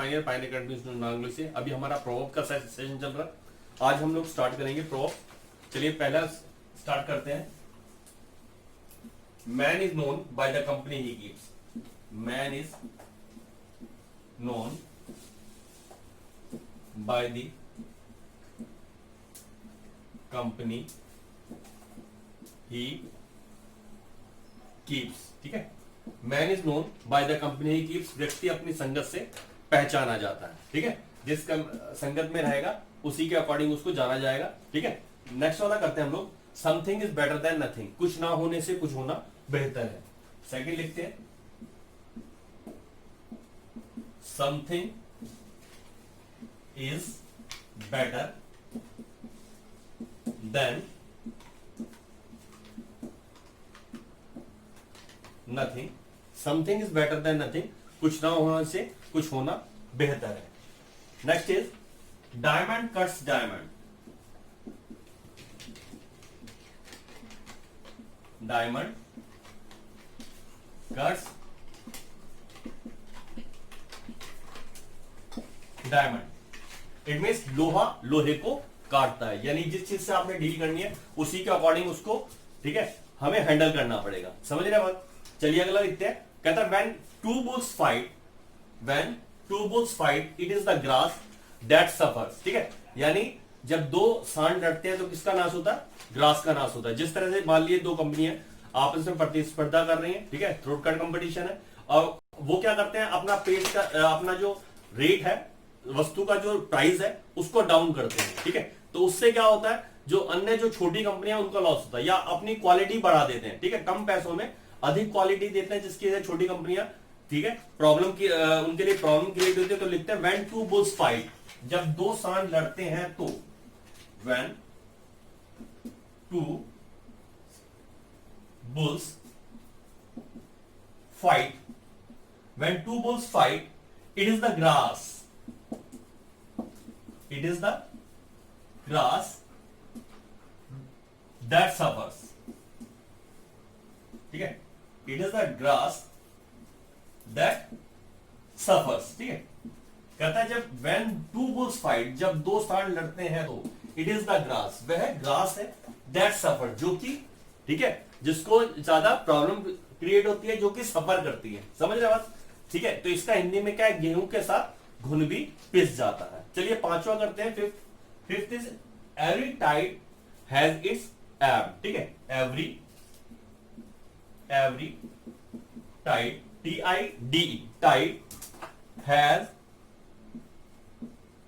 Pioneer countries से। अभी हमारा प्रोवर्ब का सेशन चल रहा है। आज हम लोग स्टार्ट करेंगे प्रोवर्ब। चलिए पहला स्टार्ट करते हैं। Man is known by the company he keeps. Man is known by the company he keeps. ठीक है, man is known by the company he keeps. व्यक्ति अपनी संगत से पहचाना जाता है। ठीक है, जिस संगत में रहेगा उसी के अकॉर्डिंग उसको जाना जाएगा। ठीक है, नेक्स्ट वाला करते हैं हम लोग। Something is better than nothing. कुछ ना होने से कुछ होना बेहतर है। सेकंड लिखते हैं, something is better than nothing. Something is better than nothing. कुछ ना होने से कुछ होना बेहतर है। Next is diamond cuts diamond. Diamond cuts diamond. It means लोहा लोहे को काटता है। यानी जिस चीज से आपने डील करनी है उसी के अकॉर्डिंग उसको, ठीक है, हमें हैंडल करना पड़ेगा। समझ रहे बात? चलिए अगला लिखते हैं। कहता है when two bulls fight, when two bulls fight it is the grass that suffers. ठीक है, यानी जब दो सांड लड़ते हैं तो किसका नाश होता है? ग्रास का नाश होता है। जिस तरह से मान लिए दो कंपनियां आपस में प्रतिस्पर्धा कर रही हैं, ठीक है, थ्रोट कट कंपटीशन है, और वो क्या करते हैं, अपना पेज का अपना जो रेट है, वस्तु का जो प्राइस है उसको डाउन करते हैं। ठीक है, तो उससे क्या होता है, जो अन्य जो छोटी कंपनियां उनका लॉस होता है, या अपनी क्वालिटी बढ़ा देते हैं। ठीक है, कम पैसों में अधिक क्वालिटी देते हैं, जिसकी वजह से छोटी कंपनियां, ठीक है, प्रॉब्लम की उनके लिए प्रॉब्लम क्रिएट होती है। तो लिखते हैं व्हेन टू बुल्स फाइट। जब दो सांड लड़ते हैं तो, when two bulls fight, when two bulls fight it is the grass, it is the grass that suffers. ठीक है, it is the grass that suffers. ठीक है, कहता है जब व्हेन टू बुल्स फाइट, जब दो सांड लड़ते हैं तो इट इज द ग्रास, वह ग्रास है, दैट सफर, जो कि, ठीक है, जिसको ज्यादा प्रॉब्लम क्रिएट होती है, जो कि सफर करती है। समझ रहे बात? ठीक है, तो इसका हिंदी में क्या है, गेहूं के साथ घुन भी पिस जाता है। चलिए पांचवा करते हैं। Fifth is every tide has its ebb. ठीक है, every tide, TIDE, tide has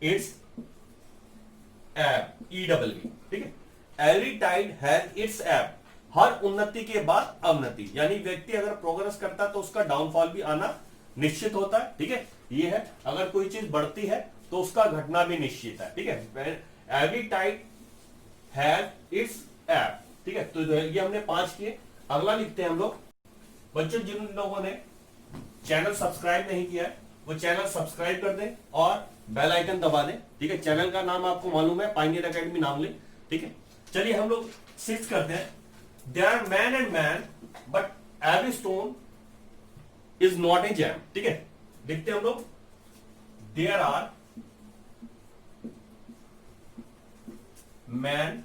its ebb, EWE। ठीक है, एवरी टाइड हैज इट्स एब। हर उन्नति के बाद अवनति, यानी व्यक्ति अगर प्रोग्रेस करता है तो उसका डाउनफॉल भी आना निश्चित होता है। ठीक है, ये है, अगर कोई चीज बढ़ती है तो उसका घटना भी निश्चित है। ठीक है, every tide has its ebb. ठीक है, तो ये हमने 5 किए। अगला लिखते हैं हम लोग। बच्चों, जिन लोगों ने चैनल सब्सक्राइब नहीं किया है वो चैनल सब्सक्राइब कर दें और बेल आइकन दबा दें। ठीक है, चैनल का नाम आपको मालूम है, पायनियर एकेडमी नाम ले। ठीक है, चलिए हम लोग 6 करते हैं। There are man and man but every stone is not a gem. ठीक है, देखते हैं हम लोग। There are man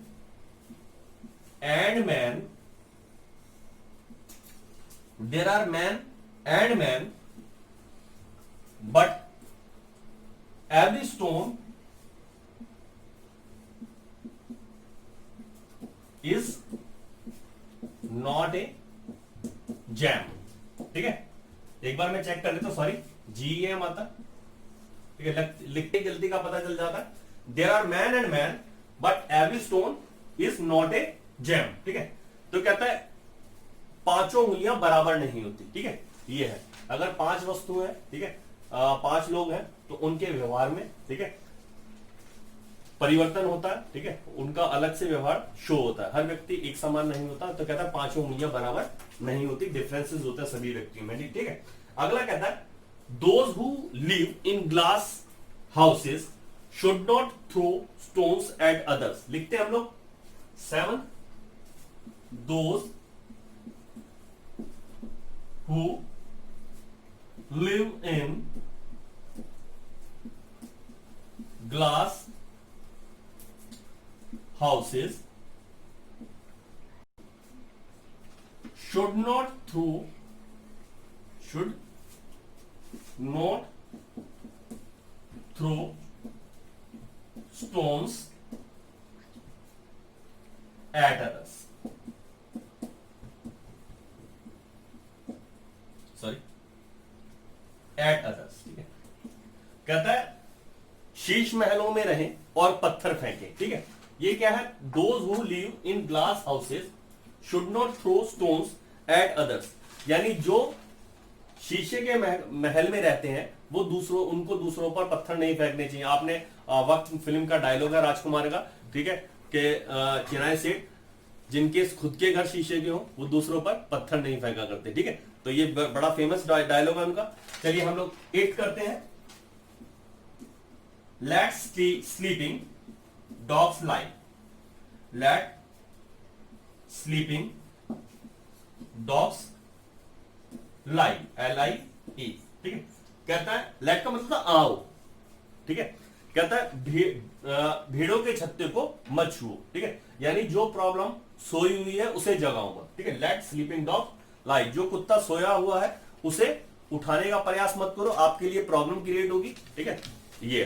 and man, there are man and man but every stone is not a jam। ठीक है, एक बार मैं चेक कर लेता हूं, सॉरी, GEM आता। ठीक है, लिखते गलती का पता चल जाता है। There are man and man but every stone is not a gem. ठीक है, तो कहता है पांचों उंगलियां बराबर नहीं होती। ठीक है, ये है, अगर 5 वस्तु है, ठीक है, 5 लोग हैं तो उनके व्यवहार में, ठीक है, परिवर्तन होता है। ठीक है, उनका अलग से व्यवहार शो होता है। हर व्यक्ति एक समान नहीं होता। तो कहता है पांचों उंगलियां बराबर नहीं होती, डिफरेंसेस होता है सभी व्यक्तियों में। ठीक है, अगला कहता है those who live in glass houses should not throw stones at others. लिखते हैं हम लोग 7, those who live in glass houses should not throw stones at others. Sorry, at others, ठीक है। कहता है शीश महलों में रहें और पत्थर फेंकें, ठीक है। ये क्या है, those who live in glass houses should not throw stones at others, यानी जो शीशे के महल में रहते हैं वो उनको दूसरों पर पत्थर नहीं फेंकने चाहिए। आपने वक्त फिल्म का डायलॉग है राजकुमार का, ठीक है, कि चिनाई सेठ जिनके खुद के घर शीशे के हो वो दूसरों पर पत्थर नहीं फेंका करते, ठीक है। तो ये बड़ा फेमस डायलॉग है उनका। चलिए हम लोग 8 करते हैं। लेट स्लीपिंग डॉग्स लाई, लेट स्लीपिंग डॉग्स लाई, LIE, ठीक है। कहता है लेट का मतलब आओ, ठीक है। कहता है भेड़ों के छत्ते को मत छुओ, ठीक है, यानी जो प्रॉब्लम सोई हुई है उसे जगाऊंगा, ठीक है। लेट स्लीपिंग डॉग लाई, जो कुत्ता सोया हुआ है उसे उठाने का प्रयास मत करो, आपके लिए प्रॉब्लम क्रिएट होगी, ठीक है। ये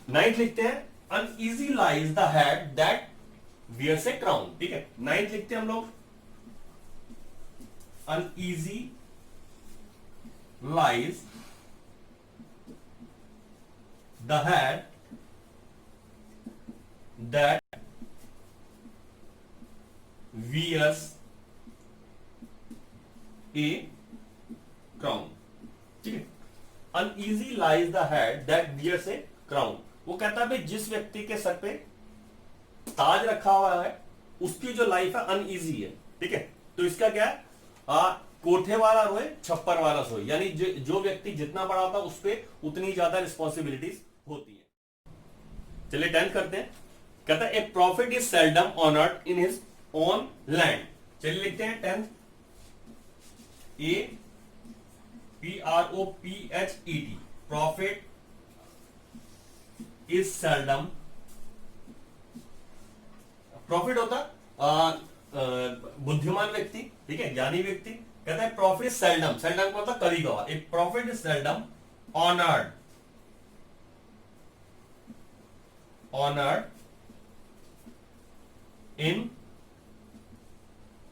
9th लिखते हैं, uneasy lies the head that wears a crown, ठीक है। 9th लिखते हैं हम लोग, uneasy lies the head that wears a crown, ठीक है। Uneasy lies the head that wears a crown, वो कहता है भाई जिस व्यक्ति के सर पे ताज रखा हुआ है उसकी जो लाइफ है अनईजी है, ठीक है। तो इसका क्या है, कोठे वाला रोए छप्पर वाला सोए, यानी जो व्यक्ति जितना बड़ा होता है उस पर उतनी ज्यादा रिस्पॉन्सिबिलिटीज होती है। चलिए 10th करते हैं। कहता है a prophet is seldom honoured in his own land. चलिए लिखते हैं 10th, PROPHET, prophet is seldom, prophet होता बुद्धिमान व्यक्ति, ठीक है, ज्ञानी व्यक्ति। कहता है प्रॉफिट सेल्डम, सेल्डम को होता कभी कभार, एक prophet is seldom honoured in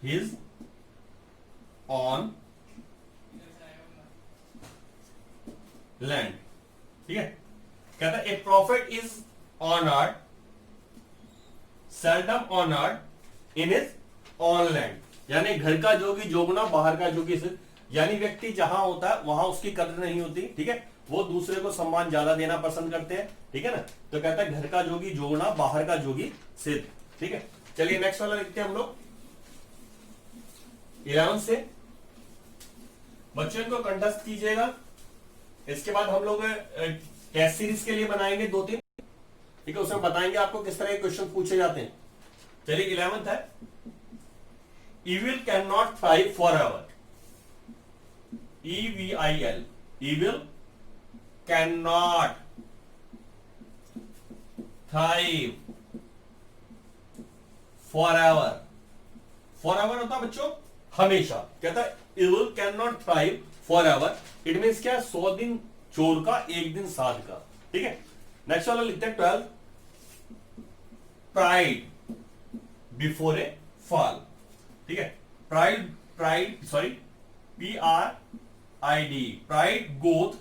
his own land, ठीक है। कहता है a prophet is honoured seldom honoured in his own land, यानी घर का जोगी जोगना बाहर का जोगी सिद्ध, यानी व्यक्ति जहां होता है वहां उसकी कदर नहीं होती, ठीक है, वो दूसरे को सम्मान ज्यादा देना पसंद करते हैं, ठीक है ना। तो कहता है घर का जोगी जोगना बाहर का जोगी सिद्ध, ठीक है। चलिए नेक्स्ट वाला लिखते हैं हम लोग 11 से। बच्चों को कंठस्थ कीजिएगा। इसके बाद हम लोग टेस्ट सीरीज के लिए बनाएंगे 2-3, ठीक है, उसमें बताएंगे आपको किस तरह के क्वेश्चन पूछे जाते हैं। चलिए 11th है, evil cannot thrive forever, EVIL, evil cannot thrive forever, forever होता है बच्चों हमेशा। कहता है evil cannot thrive forever, it means क्या, 100 दिन चोर का 1 दिन साध का, ठीक है। नेक्स्ट वाला लिखते हैं 12, प्राइड बिफोर ए फॉल, ठीक है। Pride sorry PRID, pride goeth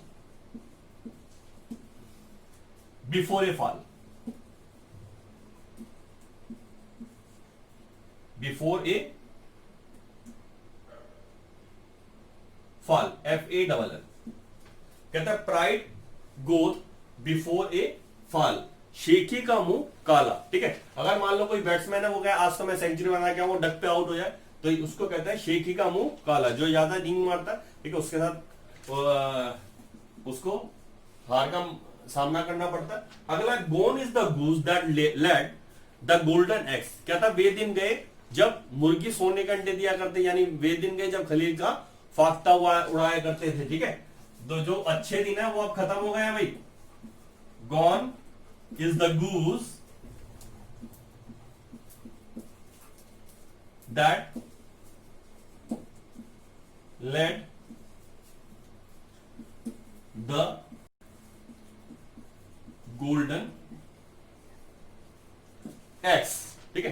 before a fall, before a fall, FALL। कहता है pride goeth before a fall, शेखी का मुंह काला, ठीक है। अगर मान लो कोई बैट्समैन है, वो क्या आज तो मैं सेंचुरी बना के वो डक पे आउट हो जाए, तो उसको कहता है शेखी का मुंह काला, जो ज्यादा रिंग मारता है, ठीक है, उसके साथ उसको हार का सामना करना पड़ता है। अगला, gone is the goose that laid the golden eggs, कहता वे दिन गए जब मुर्गी सोने के अंडे दिया करते, यानी वे दिन गए जब खलील का फाख्ता उड़ाया करते थे, ठीक है। तो जो अच्छे दिन है वो अब खत्म हो गए हैं भाई, gone is the goose that laid the golden eggs। ठीक है,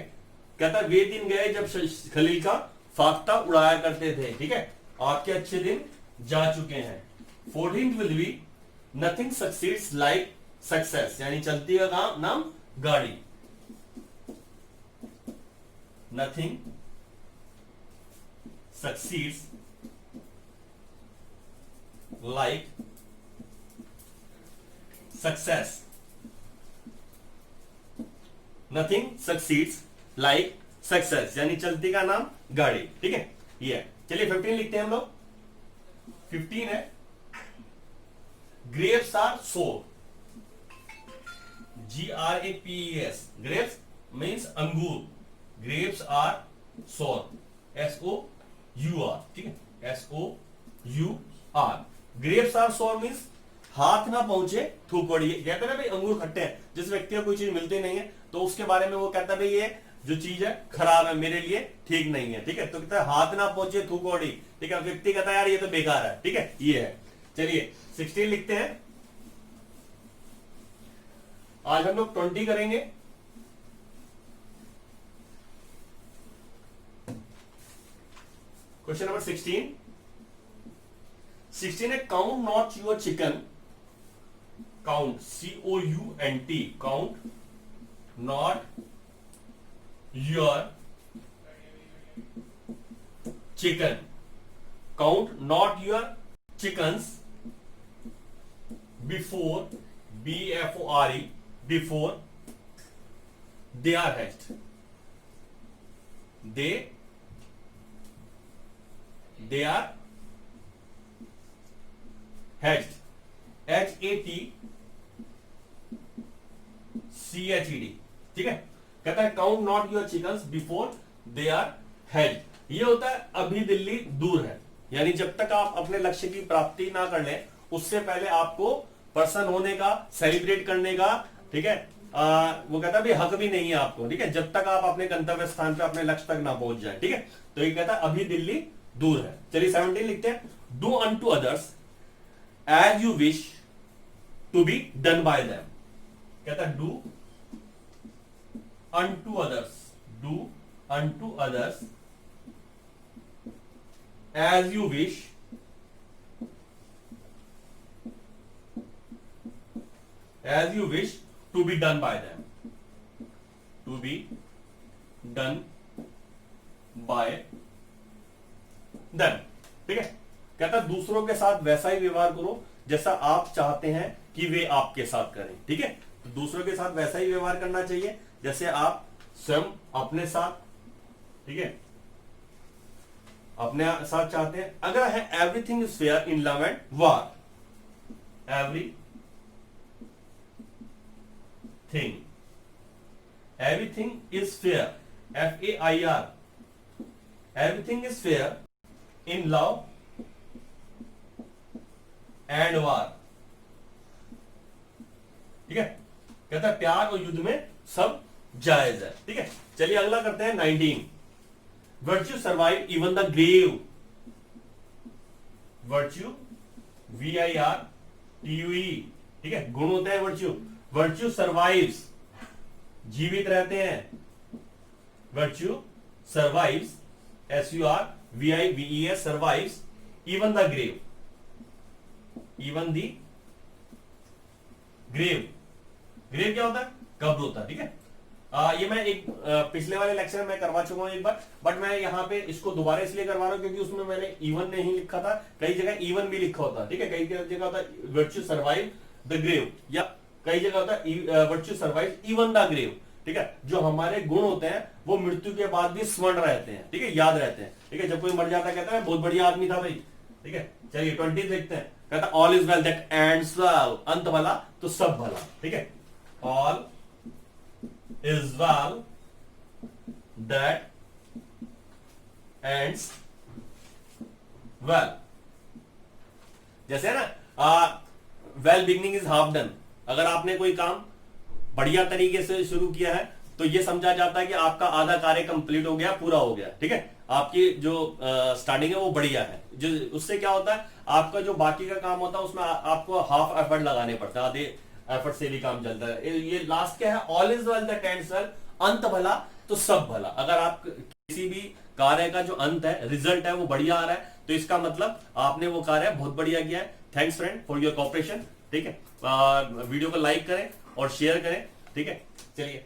कहता है वे दिन गए जब खलील का फाख्ता उड़ाया करते थे। ठीक है, आपके अच्छे दिन जा चुके हैं। 14th will be nothing succeeds like success, यानी चलती का काम नाम गाड़ी। Nothing succeeds like success. Nothing succeeds like success, यानी चलती का नाम गाड़ी। ठीक है, ये चलिए 15 लिखते हैं हम लोग। 15 है ग्रेप्स आर सोर, GRAPES, ग्रेप्स मीन्स अंगूर, ग्रेप्स आर सोर, SOUR। ठीक है, SOUR। ग्रेप्स आर सोर मीन्स हाथ ना पहुंचे थूकड़ी। कहते हैं ना भाई अंगूर खट्टे हैं, जिस व्यक्ति को कोई चीज मिलती नहीं है तो उसके बारे में वो कहता है भाई ये जो चीज है खराब है, मेरे लिए ठीक नहीं है। ठीक है, तो कहता है हाथ ना पहुंचे थूकड़ी। ठीक है, व्यक्ति कहता है यार ये तो बेकार है। ठीक है, ये है। चलिए 16 लिखते हैं। आज हम लोग 20 करेंगे। क्वेश्चन नंबर 16 है count not your chicken, count COUNT, count not your chicken, count not your chickens before BFORE, before they are hatched, they are hatched, HATCHED। ठीक है, कहता है count not your chickens before they are hatched. ये होता है अभी दिल्ली दूर है, यानी जब तक आप अपने लक्ष्य की प्राप्ति ना कर लें उससे पहले आपको पर्सन होने का, सेलिब्रेट करने का, ठीक है, वो कहता है भाई हक भी नहीं है आपको। ठीक है, जब तक आप अपने गंतव्य स्थान पे अपने लक्ष्य तक ना पहुंच जाए। ठीक है, तो ये कहता है अभी दिल्ली दूर है। चलिए 17 लिखते हैं। Do unto others as you wish to be done by them. कहता है do unto others, do unto others as you wish to be done by them, to be done by them. ठीक है, कहता है दूसरों के साथ वैसा ही व्यवहार करो जैसा आप चाहते हैं कि वे आपके साथ करें। ठीक है, तो दूसरों के साथ वैसा ही व्यवहार करना चाहिए जैसे आप स्वयं अपने साथ, ठीक है, अपने साथ चाहते हैं। अगर है everything is fair in love and war, everything is fair, FAIR, everything is fair in love and वार। ठीक है, कहता है प्यार और युद्ध में सब जायज है। ठीक है, चलिए अगला करते हैं 19। Virtue survive even the grave, virtue VIRTUE। ठीक है, गुण होता है वर्च्यू। वर्च्यू सर्वाइव्स, जीवित रहते हैं। Virtue survives, SURVIVES, survives even the grave, even the grave. Grave क्या होता है? कब्र होता है। ठीक है, ये मैं एक पिछले वाले लेक्चर में करवा चुका हूं एक बार, बट मैं यहाँ पे इसको दोबारा इसलिए करवा रहा हूं क्योंकि उसमें मैंने इवन नहीं लिखा था, कई जगह इवन भी लिखा होता है। ठीक है, कई जगह होता है वर्च्यू सर्वाइव द ग्रेव, या कई जगह होता है virtue survive even the grave. ठीक है, जो हमारे गुण होते हैं वो मृत्यु के बाद भी स्मरण रहते हैं। ठीक है, याद रहते हैं। ठीक है, जब कोई मर जाता है कहता है बहुत बढ़िया आदमी था भाई। ठीक है, चलिए 20 देखते हैं। कहता है all is well that ends well, अंत भला तो सब भला। ठीक है, all is well that ends well. जैसे है ना well beginning is half done, अगर आपने कोई काम बढ़िया तरीके से शुरू किया है तो ये समझा जाता है कि आपका आधा कार्य कंप्लीट हो गया, पूरा हो गया, ठीक है। आपकी जो स्टार्टिंग है वो बढ़िया है, जो उससे क्या होता है आपका जो बाकी का काम होता है उसमें आपको हाफ एफर्ट लगाने पड़ता है, आधे एफर्ट से भी काम चलता है। ये लास्ट क्या है, all is well that ends well, अंत भला तो सब भला। अगर आप किसी भी कार्य का जो अंत है, रिजल्ट है, वो बढ़िया आ रहा है तो इसका मतलब आपने वो कार्य बहुत बढ़िया किया है। Thanks friend for your cooperation, ठीक है। वीडियो को लाइक करें और शेयर करें, ठीक है। चलिए।